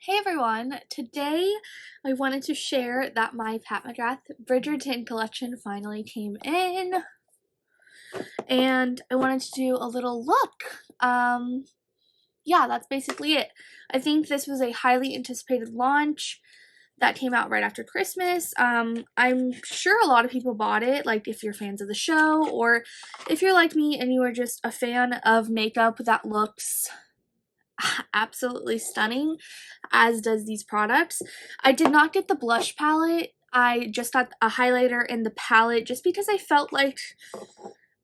Hey everyone! Today I wanted to share that my Pat McGrath Bridgerton collection finally came in, and I wanted to do a little look. Yeah, that's basically it. I think this was a highly anticipated launch that came out right after Christmas. I'm sure a lot of people bought it, like if you're fans of the show, or if you're like me and you are just a fan of makeup that looks absolutely stunning, as does these products. I did not get the blush palette. I just got a highlighter in the palette just because I felt like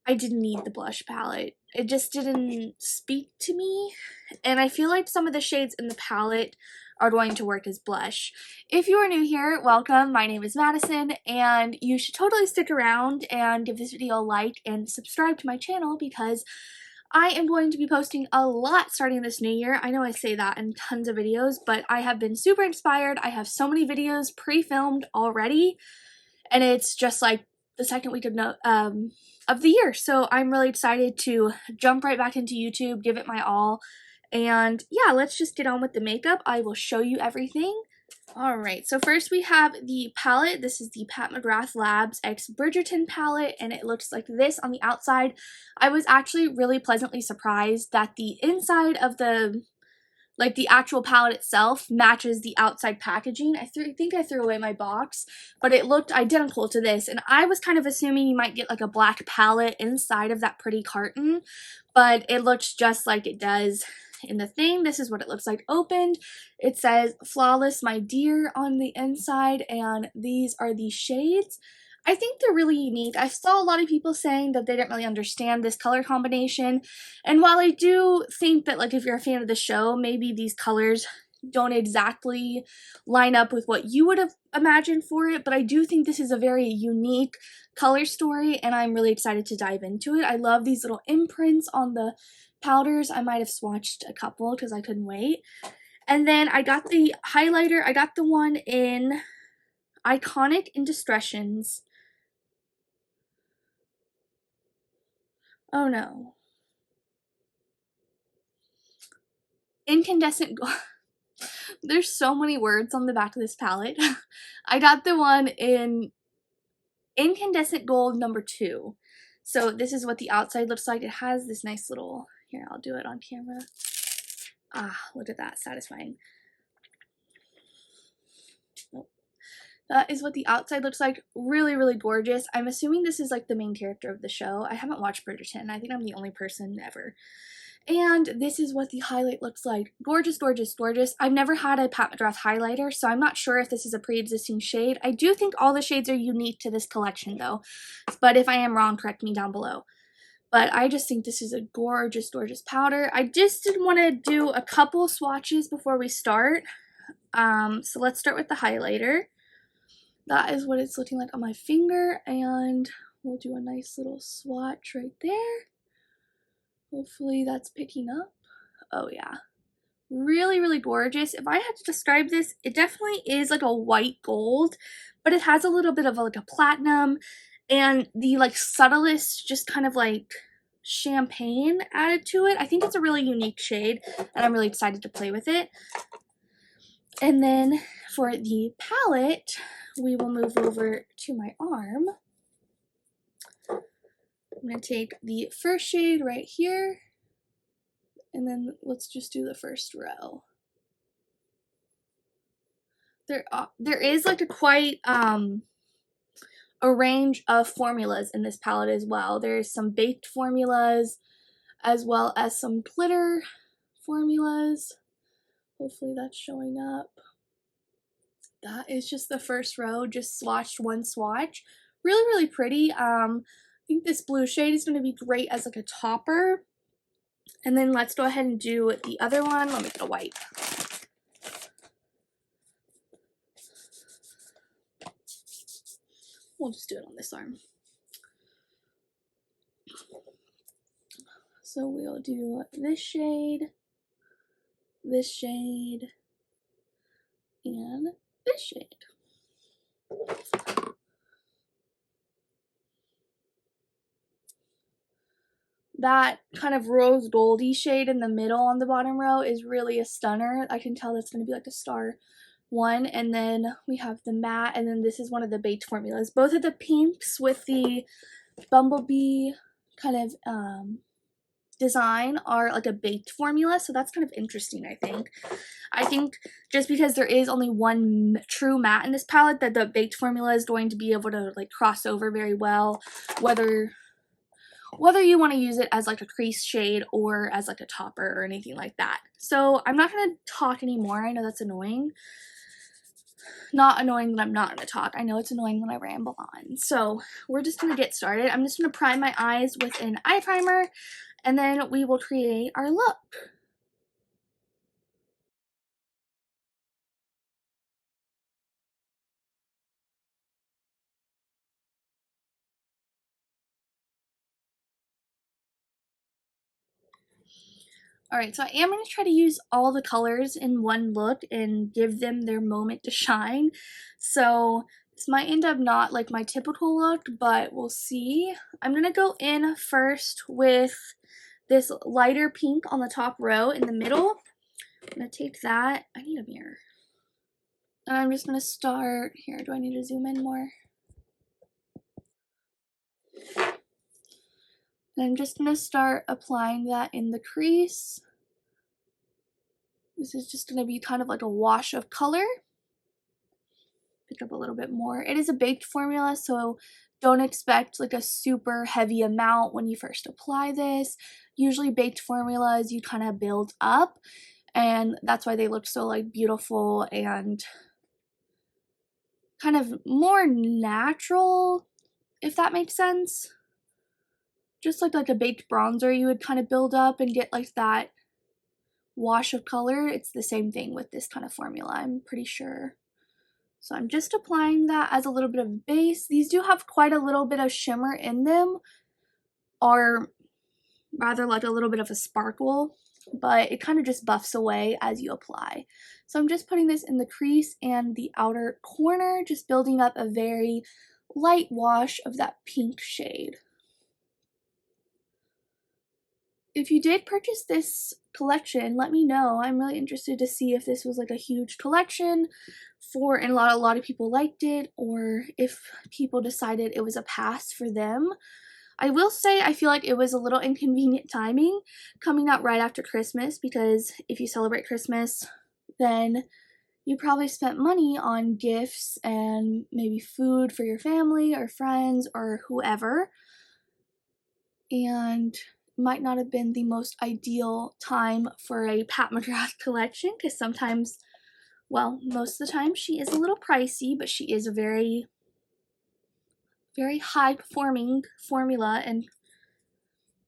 I didn't need the blush palette. It just didn't speak to me, and I feel like some of the shades in the palette are going to work as blush. If you are new here, welcome. My name is Madison, and you should totally stick around and give this video a like and subscribe to my channel because I am going to be posting a lot starting this new year. I know I say that in tons of videos, but I have been super inspired. I have so many videos pre-filmed already, and it's just like the second week of the year. So I'm really excited to jump right back into YouTube, give it my all, and yeah, let's just get on with the makeup. I will show you everything. Alright, so first we have the palette. This is the Pat McGrath Labs X Bridgerton palette, and it looks like this on the outside. I was actually really pleasantly surprised that the inside of the actual palette itself matches the outside packaging. I think I threw away my box, but it looked identical to this, and I was kind of assuming you might get like a black palette inside of that pretty carton, but it looks just like it does in the thing. This is what it looks like opened. It says Flawless My Dear on the inside, and these are the shades. I think they're really unique. I saw a lot of people saying that they didn't really understand this color combination, and while I do think that like if you're a fan of the show, maybe these colors don't exactly line up with what you would have imagined for it, but I do think this is a very unique color story, and I'm really excited to dive into it. I love these little imprints on the powders. I might have swatched a couple because I couldn't wait. And then I got the highlighter. I got the one in Iconic Indiscretions. Oh no. Incandescent Gold. There's so many words on the back of this palette. I got the one in Incandescent Gold number 2. So this is what the outside looks like. It has this nice little, here, I'll do it on camera. Ah, look at that, satisfying. Oh. That is what the outside looks like. Really, really gorgeous. I'm assuming this is like the main character of the show. I haven't watched Bridgerton. I think I'm the only person ever. And this is what the highlight looks like. Gorgeous, gorgeous, gorgeous. I've never had a Pat McGrath highlighter, so I'm not sure if this is a pre-existing shade. I do think all the shades are unique to this collection though, but if I am wrong, correct me down below. But I just think this is a gorgeous, gorgeous powder. I just did want to do a couple swatches before we start. So let's start with the highlighter. That is what it's looking like on my finger, and we'll do a nice little swatch right there. Hopefully that's picking up. Oh yeah. Really, really gorgeous. If I had to describe this, it definitely is like a white gold, but it has a little bit of like a platinum, and the like subtlest just kind of like champagne added to it. I think it's a really unique shade, and I'm really excited to play with it. And then for the palette, we will move over to my arm. I'm going to take the first shade right here, and then let's just do the first row. There is like a quite a range of formulas in this palette as well. There's some baked formulas as well as some glitter formulas. Hopefully that's showing up. That is just the first row, just swatched one swatch. Really, really pretty. I think this blue shade is going to be great as like a topper. And then let's go ahead and do the other one. Let me get a wipe. We'll just do it on this arm. So we'll do this shade, and this shade. that kind of rose goldy shade in the middle on the bottom row is really a stunner. I can tell that's going to be like a star one. And then we have the matte, and then this is one of the baked formulas. Both of the pinks with the bumblebee kind of design are like a baked formula, so that's kind of interesting. I think just because there is only one true matte in this palette, that the baked formula is going to be able to like cross over very well, whether you want to use it as like a crease shade or as like a topper or anything like that. So I'm not going to talk anymore. I know that's annoying. Not annoying that I'm not going to talk. I know it's annoying when I ramble on. So we're just going to get started. I'm just going to prime my eyes with an eye primer, and then we will create our look. Alright, so I am going to try to use all the colors in one look and give them their moment to shine. So this might end up not like my typical look, but we'll see. I'm going to go in first with this lighter pink on the top row in the middle. I'm going to take that. I need a mirror. And I'm just going to start here. Do I need to zoom in more? And I'm just going to start applying that in the crease. This is just going to be kind of like a wash of color. Pick up a little bit more. It is a baked formula, so don't expect like a super heavy amount when you first apply this. Usually baked formulas you kind of build up, and that's why they look so like beautiful and kind of more natural, if that makes sense. Just like a baked bronzer, you would kind of build up and get like that wash of color. It's the same thing with this kind of formula, I'm pretty sure. So I'm just applying that as a little bit of base. These do have quite a little bit of shimmer in them, or rather like a little bit of a sparkle, but it kind of just buffs away as you apply. So I'm just putting this in the crease and the outer corner, just building up a very light wash of that pink shade. If you did purchase this collection, let me know. I'm really interested to see if this was like a huge collection and a lot of people liked it, or if people decided it was a pass for them. I will say I feel like it was a little inconvenient timing coming out right after Christmas, because if you celebrate Christmas, then you probably spent money on gifts and maybe food for your family or friends or whoever, and might not have been the most ideal time for a Pat McGrath collection, because sometimes, well, most of the time she is a little pricey, but she is a very, very high performing formula. And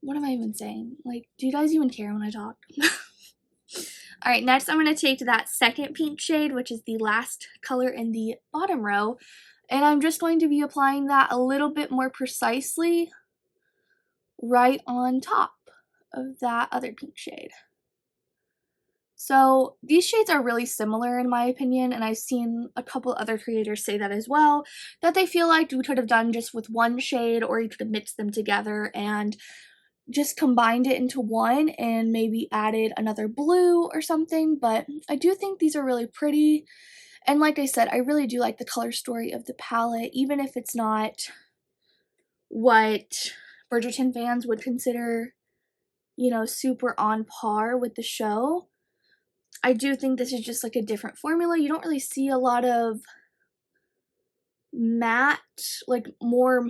what am I even saying? Like, do you guys even care when I talk? Alright, next I'm going to take that second pink shade, which is the last color in the bottom row, and I'm just going to be applying that a little bit more precisely right on top of that other pink shade. So these shades are really similar in my opinion, and I've seen a couple other creators say that as well, that they feel like you could have done just with one shade, or you could have mixed them together and just combined it into one and maybe added another blue or something. But I do think these are really pretty, and like I said, I really do like the color story of the palette, even if it's not what Bridgerton fans would consider, you know, super on par with the show. I do think this is just like a different formula. You don't really see a lot of matte, like more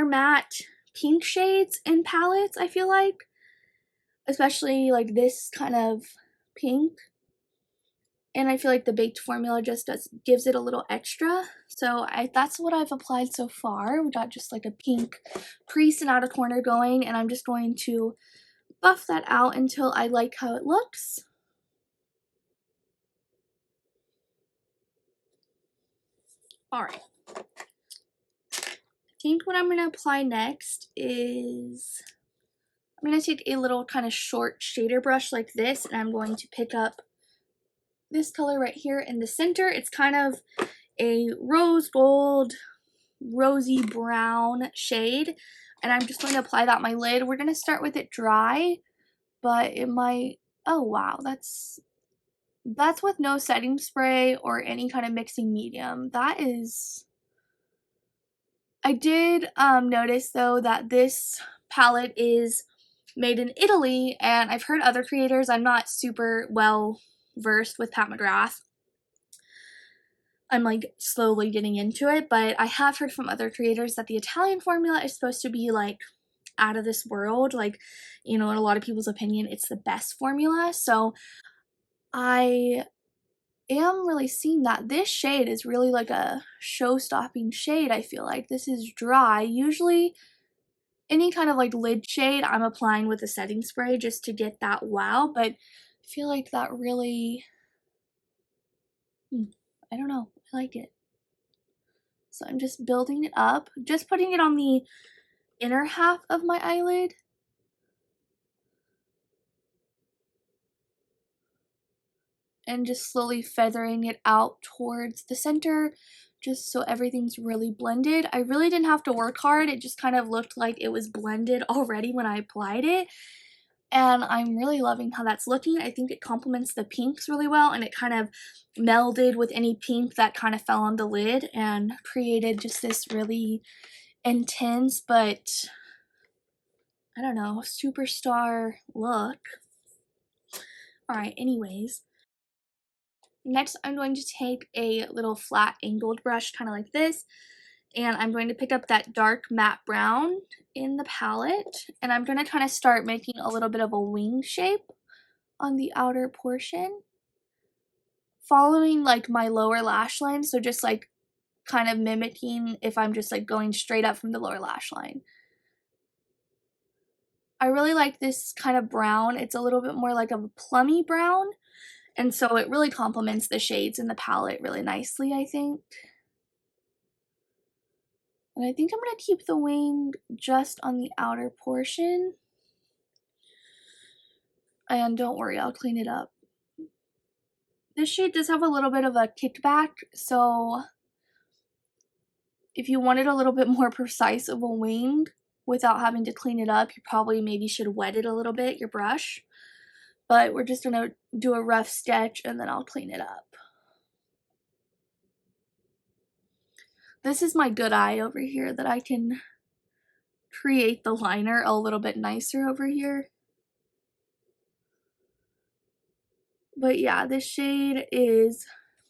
matte pink shades in palettes, I feel like. Especially like this kind of pink. And I feel like the baked formula just gives it a little extra. So that's what I've applied so far. We got just like a pink crease and outer corner going, and I'm just going to buff that out until I like how it looks. Alright. I think what I'm going to apply next is, I'm going to take a little kind of short shader brush like this, and I'm going to pick up this color right here in the center. It's kind of a rose gold, rosy brown shade. And I'm just going to apply that on my lid. We're going to start with it dry, but it might, oh wow, that's with no setting spray or any kind of mixing medium. That is, I did notice though that this palette is made in Italy, and I've heard other creators, I'm not super well versed with Pat McGrath. I'm like slowly getting into it, but I have heard from other creators that the Italian formula is supposed to be like out of this world. Like, you know, in a lot of people's opinion, it's the best formula. So I am really seeing that this shade is really like a show-stopping shade. I feel like this is dry. Usually any kind of like lid shade I'm applying with a setting spray just to get that wow, but I feel like that really, I don't know, I like it. So I'm just building it up, just putting it on the inner half of my eyelid. And just slowly feathering it out towards the center, just so everything's really blended. I really didn't have to work hard. It just kind of looked like it was blended already when I applied it. And I'm really loving how that's looking. I think it complements the pinks really well, and it kind of melded with any pink that kind of fell on the lid and created just this really intense, but I don't know, superstar look. Alright, anyways. Next, I'm going to take a little flat angled brush, kind of like this, and I'm going to pick up that dark matte brown in the palette, and I'm going to kind of start making a little bit of a wing shape on the outer portion, following like my lower lash line, so just like kind of mimicking if I'm just like going straight up from the lower lash line. I really like this kind of brown. It's a little bit more like a plummy brown, and so it really complements the shades in the palette really nicely, I think. And I think I'm going to keep the wing just on the outer portion. And don't worry, I'll clean it up. This shade does have a little bit of a kickback, so if you wanted a little bit more precise of a wing without having to clean it up, you probably maybe should wet it a little bit, your brush. But we're just going to do a rough sketch and then I'll clean it up. This is my good eye over here that I can create the liner a little bit nicer over here. But yeah, this shade is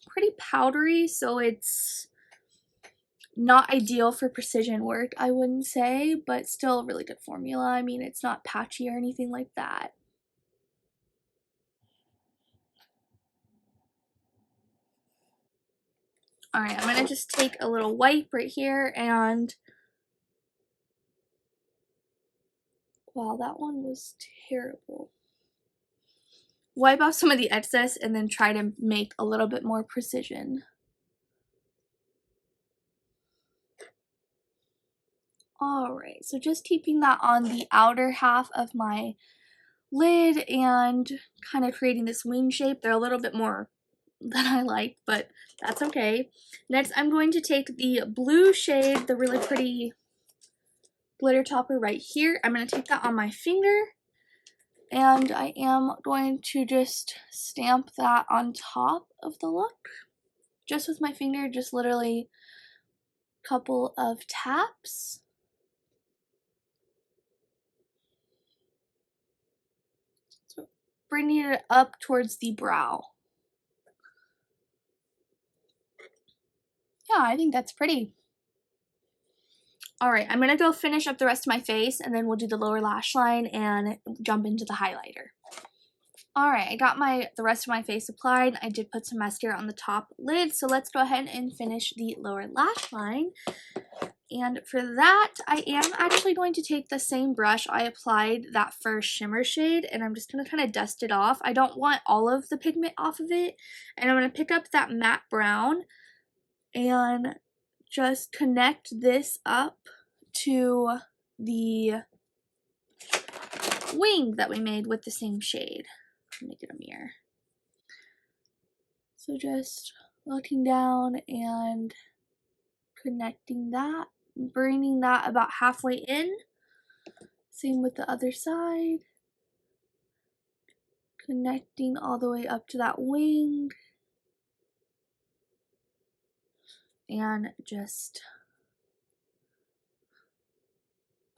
pretty powdery, so it's not ideal for precision work, I wouldn't say, but still a really good formula. I mean, it's not patchy or anything like that. Alright, I'm gonna just take a little wipe right here and, wow, that one was terrible. Wipe off some of the excess and then try to make a little bit more precision. Alright, so just keeping that on the outer half of my lid and kind of creating this wing shape. They're a little bit more than I like, but that's okay. Next, I'm going to take the blue shade, the really pretty glitter topper right here. I'm going to take that on my finger, and I am going to just stamp that on top of the look. Just with my finger, just literally a couple of taps. So bringing it up towards the brow. Yeah, I think that's pretty. Alright, I'm going to go finish up the rest of my face, and then we'll do the lower lash line and jump into the highlighter. Alright, I got the rest of my face applied. I did put some mascara on the top lid, so let's go ahead and finish the lower lash line. And for that, I am actually going to take the same brush I applied that first shimmer shade, and I'm just going to kind of dust it off. I don't want all of the pigment off of it, and I'm going to pick up that matte brown and just connect this up to the wing that we made with the same shade. Make it a mirror. So just looking down and connecting that, bringing that about halfway in. Same with the other side. Connecting all the way up to that wing. And just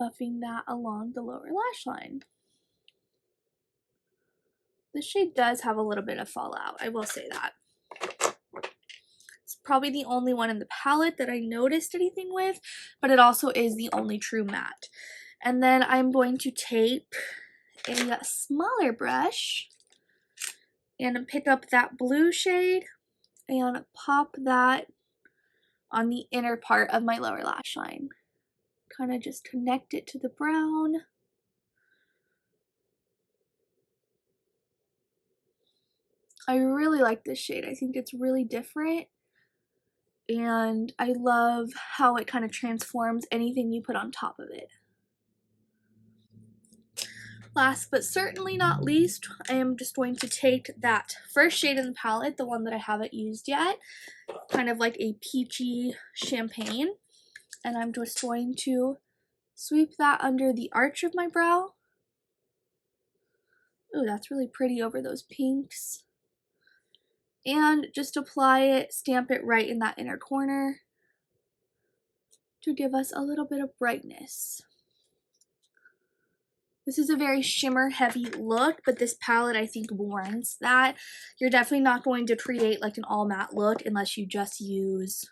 buffing that along the lower lash line. This shade does have a little bit of fallout, I will say that. It's probably the only one in the palette that I noticed anything with, but it also is the only true matte. And then I'm going to take a smaller brush and pick up that blue shade and pop that on the inner part of my lower lash line. Kind of just connect it to the brown. I really like this shade. I think it's really different. And I love how it kind of transforms anything you put on top of it. Last but certainly not least, I am just going to take that first shade in the palette, the one that I haven't used yet, kind of like a peachy champagne, and I'm just going to sweep that under the arch of my brow. Ooh, that's really pretty over those pinks. And just apply it, stamp it right in that inner corner to give us a little bit of brightness. This is a very shimmer heavy look, but this palette I think warrants that. You're definitely not going to create like an all matte look unless you just use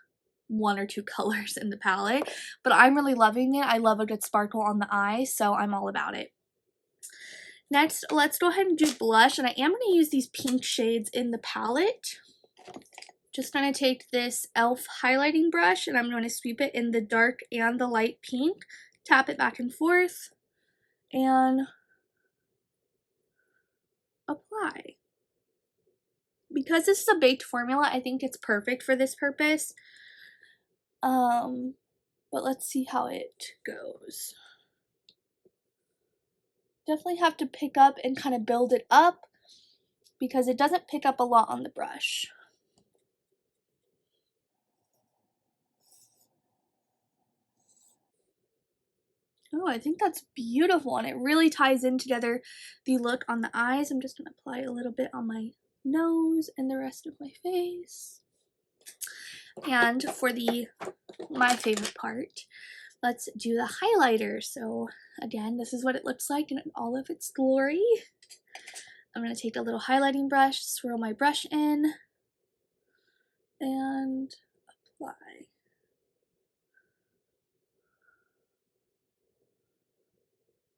one or two colors in the palette, but I'm really loving it. I love a good sparkle on the eye, so I'm all about it. Next, let's go ahead and do blush, and I am going to use these pink shades in the palette. Just going to take this e.l.f. highlighting brush, and I'm going to sweep it in the dark and the light pink, tap it back and forth, and apply. Because this is a baked formula, I think it's perfect for this purpose. But let's see how it goes. Definitely have to pick up and kind of build it up because it doesn't pick up a lot on the brush. Oh, I think that's beautiful, and it really ties in together the look on the eyes. I'm just going to apply a little bit on my nose and the rest of my face. And for my favorite part, let's do the highlighter. So again, this is what it looks like in all of its glory. I'm going to take a little highlighting brush, swirl my brush in, and apply.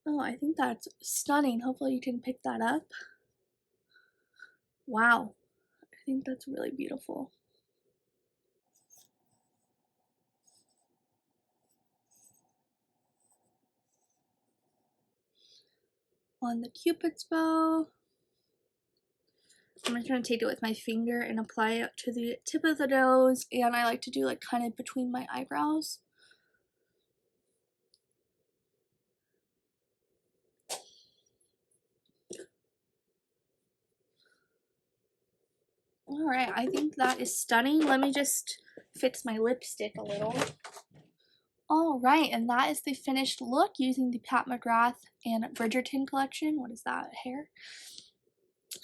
Oh, I think that's stunning. Hopefully you can pick that up. Wow, I think that's really beautiful. On the Cupid's bow, I'm just going to take it with my finger and apply it to the tip of the nose, and I like to do like kind of between my eyebrows. Alright, I think that is stunning. Let me just fix my lipstick a little. Alright, and that is the finished look using the Pat McGrath and Bridgerton collection. What is that, hair?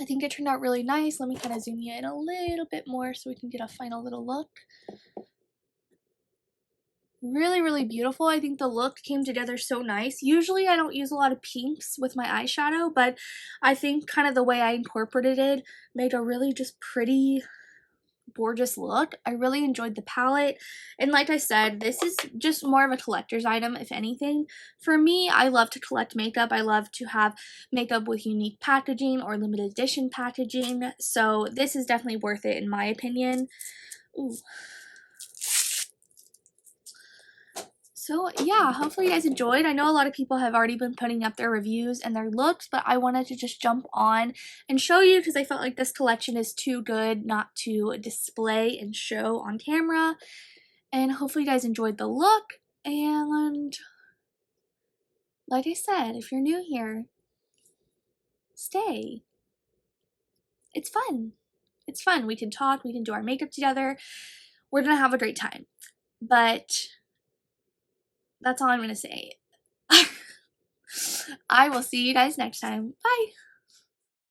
I think it turned out really nice. Let me kind of zoom you in a little bit more so we can get a final little look. Really, really beautiful. I think the look came together so nice. Usually I don't use a lot of pinks with my eyeshadow, but I think kind of the way I incorporated it made a really just pretty, gorgeous look. I really enjoyed the palette, and like I said, this is just more of a collector's item if anything. For me, I love to collect makeup. I love to have makeup with unique packaging or limited edition packaging, so this is definitely worth it in my opinion. Ooh. So yeah, hopefully you guys enjoyed. I know a lot of people have already been putting up their reviews and their looks, but I wanted to just jump on and show you because I felt like this collection is too good not to display and show on camera. And hopefully you guys enjoyed the look. And like I said, if you're new here, stay. It's fun. It's fun. We can talk, we can do our makeup together. We're gonna have a great time. But that's all I'm gonna say. I will see you guys next time. Bye!